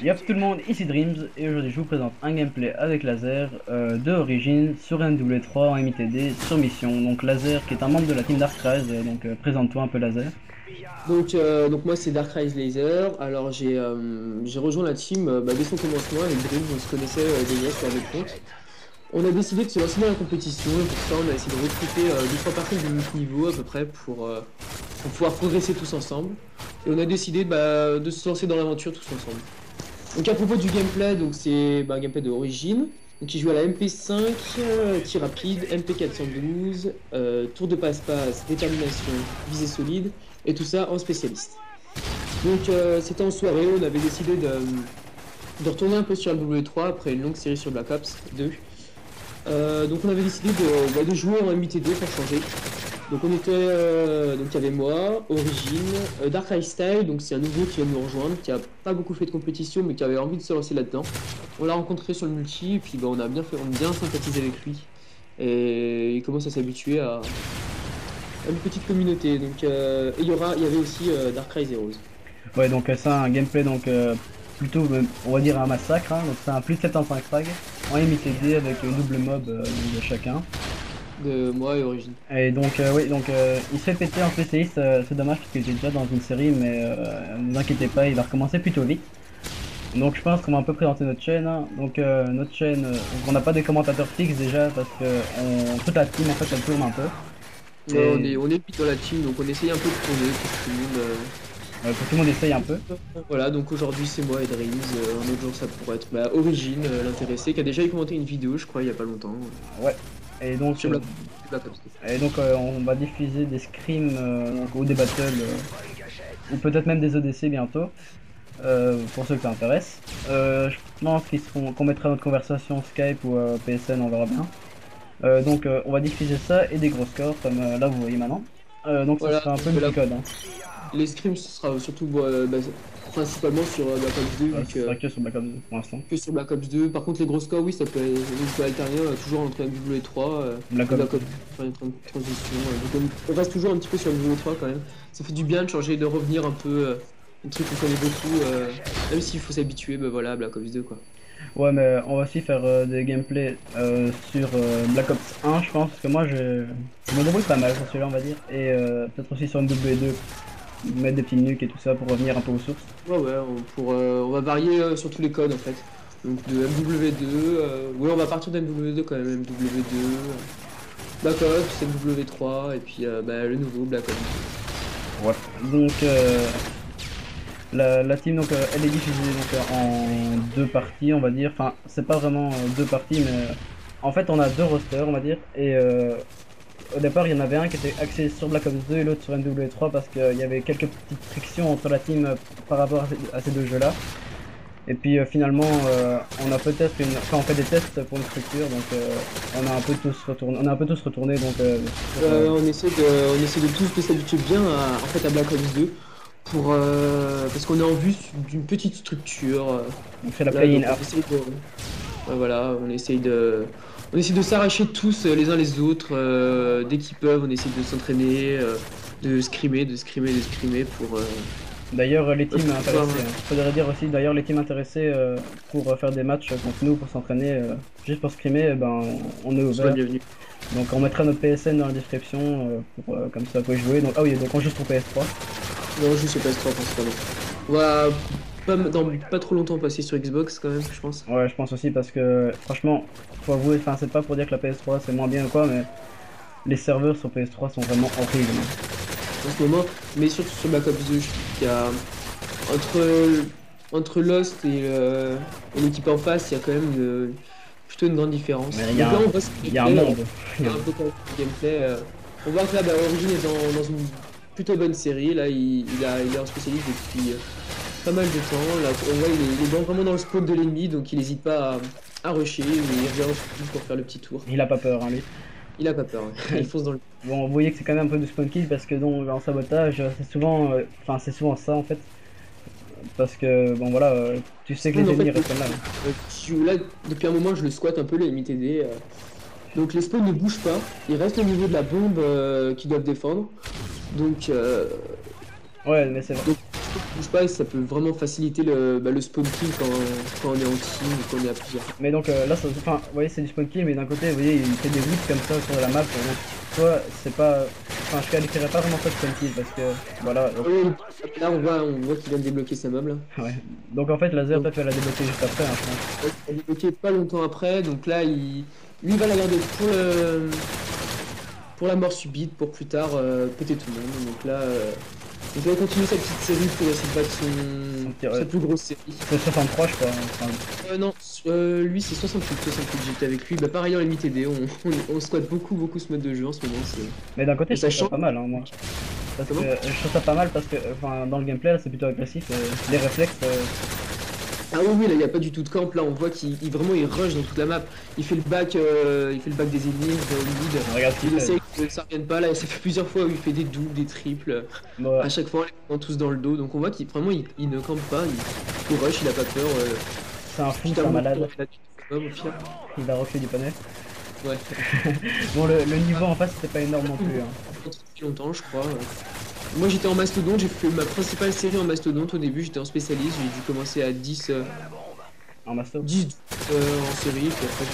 Yop tout le monde, ici Dreams et aujourd'hui je vous présente un gameplay avec Laser de Origin sur MW3 en MITD sur mission. Donc Laser qui est un membre de la team Darkrise, présente-toi un peu Laser. Donc moi c'est Darkrise Laser. Alors j'ai rejoint la team dès son commencement avec Dream, on se connaissait des lièges avec compte. On a décidé de se lancer dans la compétition et pour ça on a essayé de recruter 2-3 personnes de notre niveau à peu près pour pouvoir progresser tous ensemble. Et on a décidé de se lancer dans l'aventure tous ensemble. Donc à propos du gameplay, donc c'est un gameplay d'origine. Donc qui joue à la MP5, tir rapide, MP412, tour de passe-passe, détermination, visée solide, et tout ça en spécialiste. Donc c'était en soirée, on avait décidé de retourner un peu sur MW3 après une longue série sur Black Ops 2. Donc on avait décidé de jouer en MITD pour changer. Donc on était, donc il y avait moi, Origin, Dark Lifestyle, donc c'est un nouveau qui vient de nous rejoindre, qui a pas beaucoup fait de compétition mais qui avait envie de se lancer là-dedans. On l'a rencontré sur le multi et puis on a on a bien sympathisé avec lui. Et il commence à s'habituer à une petite communauté. Donc il y avait aussi Dark Rise Heroes. Ouais donc c'est un gameplay plutôt on va dire un massacre, hein. Donc c'est un plus 75 frag en MITD avec double mob de chacun. De moi et Origin. Et donc il se fait péter en spécialiste, c'est dommage parce qu'il était déjà dans une série mais ne vous inquiétez pas, il va recommencer plutôt vite. Donc je pense qu'on va un peu présenter notre chaîne, hein. Donc notre chaîne, on n'a pas des commentateurs fixes déjà parce que toute la team en fait elle tourne un peu. Et On est vite dans la team donc on essaye un peu de tourner pour que tout le monde. que tout le monde essaye un peu. Voilà, donc aujourd'hui c'est moi et Dreams, un autre jour ça pourrait être Origin, l'intéressé, qui a déjà commenté une vidéo je crois il y a pas longtemps. Ouais. Et donc, Sur Black Ops. on va diffuser des scrims ou des battles ou peut-être même des ODC bientôt pour ceux que ça intéresse. Je pense qu'on mettra notre conversation Skype ou PSN, on verra bien. On va diffuser ça et des gros scores comme là vous voyez maintenant. Donc ça Voilà, sera un peu multicode, hein. les scrims ce sera surtout principalement sur Black Ops 2 Ouais, vu ce sera que sur Black Ops 2 pour l'instant. que sur Black Ops 2. Par contre les gros scores oui ça peut alterner toujours entre MW3 Black et Ops Black Ops 2, faire une transition. Donc on reste toujours un petit peu sur MW3 quand même. Ça fait du bien de changer, de revenir un peu un truc qu'on connaît beaucoup, même s'il faut s'habituer, voilà, Black Ops 2 quoi. Ouais, mais on va aussi faire des gameplays sur Black Ops 1, je pense, parce que moi je me débrouille pas mal sur celui-là, on va dire. Et peut-être aussi sur MW2, mettre des petits nuques et tout ça pour revenir un peu aux sources. Ouais, on va varier sur tous les codes en fait. Donc de MW2, ouais on va partir de MW2 quand même, MW2, Black Ops, MW3 et puis le nouveau Black Ops. Ouais. Donc la team elle est diffusée en deux parties, on va dire. Enfin, c'est pas vraiment deux parties, mais en fait on a deux rosters, on va dire. Et au départ, il y en avait un qui était axé sur Black Ops 2 et l'autre sur MW3 parce qu'il y avait quelques petites frictions entre la team par rapport à ces deux jeux-là. Et puis finalement, on a peut-être enfin, on fait des tests pour une structure, donc on a un peu tous retourné, On essaie de tous s'habituer bien à Black Ops 2 parce qu'on est en vue d'une petite structure. on fait la Là, play-in donc up. voilà, on essaye de s'arracher tous les uns les autres dès qu'ils peuvent. On essaye de s'entraîner, de scrimer, pour. D'ailleurs, les teams pouvoir, intéressées, hein. Faudrait dire aussi, d'ailleurs, les teams intéressés pour faire des matchs contre nous, pour s'entraîner, juste pour scrimer, on est Sois le ouvert. bienvenu. Donc on mettra notre PSN dans la description comme ça vous pouvez jouer. Donc, ah oui, donc on joue sur PS3. Non, juste sur PS3 principalement. On va pas trop longtemps passer sur Xbox quand même, je pense. Ouais, je pense aussi parce que franchement, faut avouer, enfin c'est pas pour dire que la PS3 c'est moins bien ou quoi, mais les serveurs sur PS3 sont vraiment horribles, hein. En ce moment, mais surtout sur Black Ops 2, je trouve qu'il y a entre Lost et l'équipe en face, il y a quand même plutôt une grande différence. Mais Donc là, on voit ce il y a un gameplay, monde. on voit un peu le gameplay. On voit que là, Origin est dans une plutôt bonne série. Là, il est en spécialiste depuis pas mal de temps. Là, on voit il est vraiment dans le spawn de l'ennemi, donc il n'hésite pas à rusher, mais il revient ensuite pour faire le petit tour. Il a pas peur, hein, lui. Il a pas peur, hein. Il fonce dans le. Bon, vous voyez que c'est quand même un peu du spawn kill parce que donc en sabotage, c'est souvent, enfin c'est souvent ça en fait. Parce que bon voilà, tu sais que les En fait, ennemis restent là, hein. là, depuis un moment, je le squatte un peu, les MITD. Donc les spawns ne bougent pas, ils restent au niveau de la bombe qu'ils doivent défendre. Donc, Ouais, mais c'est vrai. donc bouge pas et ça peut vraiment faciliter le spawn kill quand on est en team ou quand on est à plusieurs. Mais donc là, enfin, vous voyez, c'est du spawn kill, mais d'un côté, vous voyez, il fait des whips comme ça sur la map. Donc, toi, c'est pas. Enfin, je qualifierais pas vraiment ça de spawn kill parce que. Voilà. Donc, Là, on voit qu'il vient de débloquer sa mob là. ouais. Donc en fait, laser, Donc, toi, tu vas la débloquer juste après, hein, je pense. il a débloqué pas longtemps après, donc là, lui, il va la garder pour la mort subite, pour plus tard péter tout le monde. Donc là, il va continuer sa petite série pour essayer de battre sa plus grosse série. C'est 63, je crois. Enfin, Non, lui c'est 68, j'étais avec lui. Bah pareil en MITD, on squatte beaucoup ce mode de jeu en ce moment. mais d'un côté, je ça trouve ça change. pas mal, hein, moi. Parce que Comment je trouve ça pas mal parce que enfin, dans le gameplay, là, c'est plutôt agressif. Les réflexes, Ah oui, là il n'y a pas du tout de camp, là on voit vraiment il rush dans toute la map. Il fait le bac, des ennemis, au mid. regarde ce qu'il Il fait. essaye que ça revienne pas, là ça fait plusieurs fois où il fait des doubles, des triples. Bon, À chaque fois on les prend tous dans le dos, donc on voit qu'il vraiment il ne campe pas, il rush, il a pas peur. c'est un fou, c'est un Finalement, malade. il a tué son homme, au final. Il a refait du poney. Ouais. Bon, le niveau en face, c'était pas énorme non plus. Hein. Depuis longtemps, je crois. Moi j'étais en mastodonte, j'ai fait ma principale série en mastodonte au début, j'étais en spécialiste, j'ai dû commencer à 10, En masto. 10 en série, puis après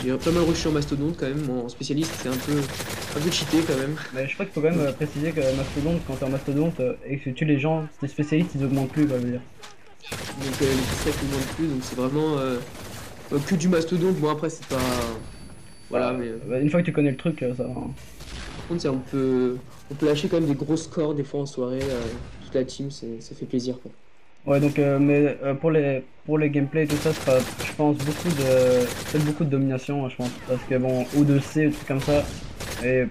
j'ai pas mal rushé en mastodonte quand même, en spécialiste c'est un peu cheaté quand même. Mais je crois qu'il faut quand même préciser que mastodonte, quand t'es en mastodonte et que tu tues les gens, tes spécialistes ils augmentent plus, quoi, je veux dire. Donc les distracts ne manquent plus, donc c'est vraiment que du mastodonte, bon après c'est pas... Voilà, mais Une fois que tu connais le truc, ça va. Hein. par contre on peut lâcher quand même des gros scores des fois en soirée, toute la team, ça fait plaisir quoi. Ouais, donc, mais pour les gameplays et tout ça, c'est pas, je pense, peut-être beaucoup de domination, hein, je pense. Parce que bon, ou de C, ou trucs comme ça. Et,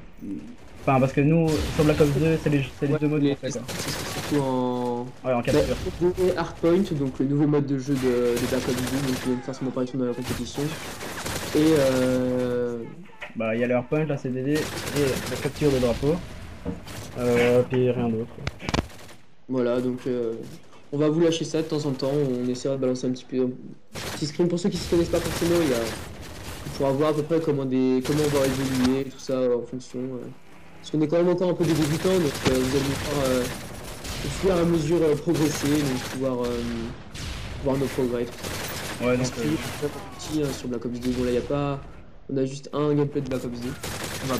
enfin, parce que nous, sur Black Ops 2, c'est les deux modes qu'on fait, quoi. C'est surtout en... Ouais, en capture. Hardpoint, donc le nouveau mode de jeu de Black Ops 2, donc qui vient de faire son apparition dans la compétition. Et Bah, il y a le hardpoint, la CDD, et la capture de drapeau. Puis rien d'autre. voilà, donc on va vous lâcher ça de temps en temps, on essaiera de balancer un petit peu un petit screen. Pour ceux qui ne se connaissent pas forcément, il faudra voir à peu près comment on va évoluer, tout ça en fonction. Parce qu'on est quand même encore un peu des débutants, donc vous allez nous voir au fur et à mesure progresser, donc pouvoir voir nos progrès. Tout ça. Ouais, donc, Petit, sur Black Ops 2, bon là y a pas... On a juste un gameplay de Black Ops 2. On va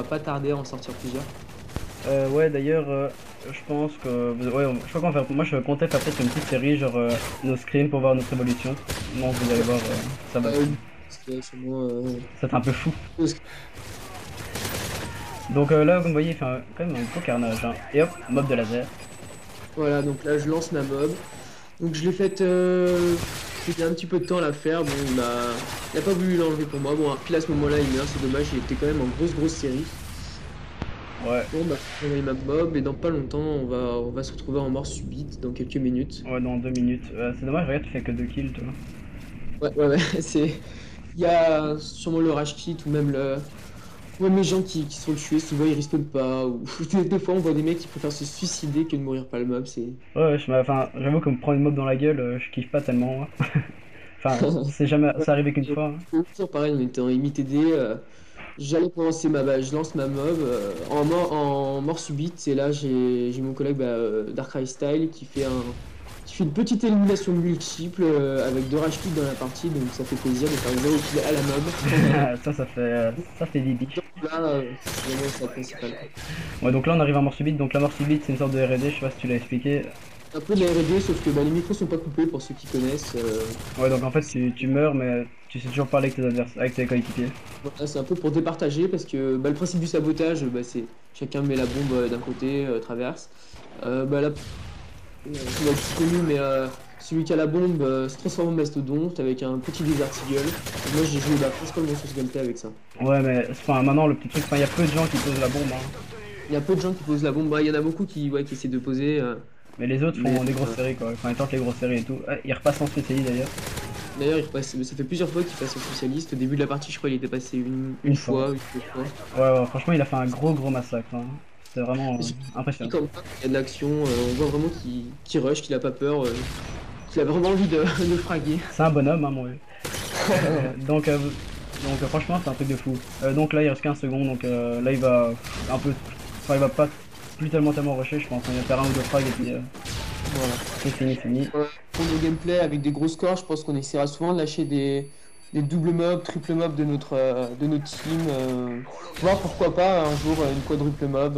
pas tarder à en sortir plusieurs. ouais, d'ailleurs, je pense que. Ouais, je crois qu'on va faire. Moi, je comptais faire peut-être une petite série, genre nos screens pour voir notre évolution. Non, vous allez voir, ça va. C'est moi, C'est un peu fou. Donc là, comme vous voyez, il fait quand même un gros carnage. Hein. Et hop, mob de laser. voilà, donc là je lance ma mob. Donc je l'ai faite. J'ai mis un petit peu de temps à la faire. Bon, il a pas voulu l'enlever pour moi. Bon, puis à ce moment-là, il meurt, c'est dommage. Il était quand même en grosse série. Ouais. Bon, bah, on a eu ma mob et dans pas longtemps, on va se retrouver en mort subite dans quelques minutes. Ouais, dans 2 minutes. C'est dommage, regarde, tu fais que 2 kills, toi. Ouais, c'est. Il y a sûrement le rage kit ou même le. Ouais, les gens qui sont tués, souvent ils risquent pas. Ou des fois, on voit des mecs qui préfèrent se suicider que de mourir par le mob. C'est. Ouais, enfin, j'avoue que me prendre une mob dans la gueule, je kiffe pas tellement. Hein. Enfin, c'est jamais. Ça arrivé qu'une fois. Hein. Toujours pareil, on était en MITD. J'allais commencer je lance ma mob en mort subite. Et là, j'ai mon collègue Darkrai Style qui fait une petite élimination multiple avec 2 rage kits dans la partie. Donc ça fait plaisir de faire 0 kill à la mob. Ça fait Didi. Là, c'est vraiment ça principal. Ouais, donc là on arrive en mort subite. Donc la mort subite c'est une sorte de R&D, je sais pas si tu l'as expliqué. Un peu de la R&D, sauf que les micros sont pas coupés pour ceux qui connaissent. Ouais, donc en fait tu meurs, mais tu sais toujours parler avec tes adversaires, avec tes coéquipiers. Voilà, c'est un peu pour départager parce que le principe du sabotage, c'est chacun met la bombe d'un côté, traverse. Là, c'est pas plus connu, mais celui qui a la bombe se transforme en mastodonte avec un petit Desert Eagle. Et moi j'ai joué principalement sur ce gameplay avec ça. Ouais, mais enfin, maintenant le petit truc, il y a peu de gens qui posent la bombe. Hein. Il y a peu de gens qui posent la bombe, il y en a beaucoup qui essaient de poser. Mais les autres font des grosses séries quoi, enfin ils tentent les grosses séries et tout. Ah, ils repassent en spécialiste d'ailleurs. D'ailleurs, ça fait plusieurs fois qu'il passe en spécialiste. Au début de la partie, je crois qu'il était passé une fois, une deux fois. Ouais, franchement, il a fait un gros massacre. Hein. C'est vraiment impressionnant. Comme ça, il y a de l'action, on voit vraiment qu'il rush, qu'il a pas peur, qu'il a vraiment envie de fraguer. C'est un bonhomme, hein, mon vieux. donc, franchement, c'est un truc de fou. Donc là, il reste 15 secondes, donc là, il va un peu. Enfin, il va pas plus tellement rusher, je pense. On va faire un ou deux frags et puis Voilà. c'est fini. Pour nos gameplays avec des gros scores, je pense qu'on essaiera souvent de lâcher des doubles mobs, triple mobs de notre team. Voir pourquoi pas un jour une quadruple mob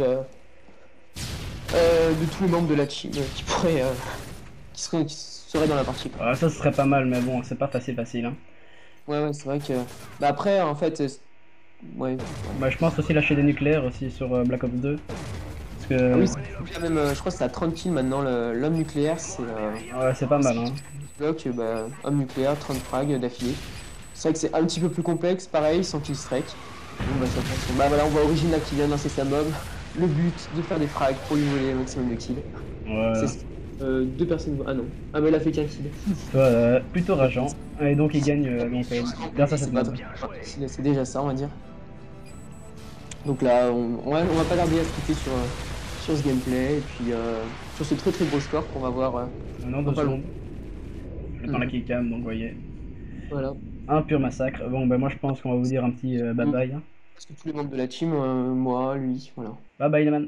de tous les membres de la team qui seraient dans la partie, quoi. Ah, ça ce serait pas mal, mais bon, c'est pas facile, hein. Ouais, c'est vrai que. Bah après, en fait, ouais. Bah, je pense aussi lâcher des nucléaires aussi sur Black Ops 2. Parce Ah que oui, c'est même, je crois que c'est à 30 kills maintenant, l'homme nucléaire, c'est. ouais, c'est pas mal, hein. Bloc, bah, homme nucléaire, 30 frags d'affilée. C'est vrai que c'est un petit peu plus complexe, pareil, sans kill strike. Bon, bah, bah voilà, on voit Origin là qui vient de lancer sa mob. Le but de faire des frags pour lui voler le maximum de kills. Ouais. C'est deux personnes. Ah non. Ah, mais il a fait qu'un kill. Plutôt rageant. Et donc il gagne grâce à cette C'est pas map. trop. C'est déjà ça, on va dire. Donc là, on va pas tarder à se quitter sur ce gameplay et puis sur ce très gros score qu'on va voir Maintenant, dans 2 pas secondes. longtemps. Le temps la killcam, donc vous voyez. Voilà. Un pur massacre. Bon, ben moi je pense qu'on va vous dire un petit bye Mm. bye, hein. Parce que tous les membres de la team, moi, lui, voilà. Bye bye les man.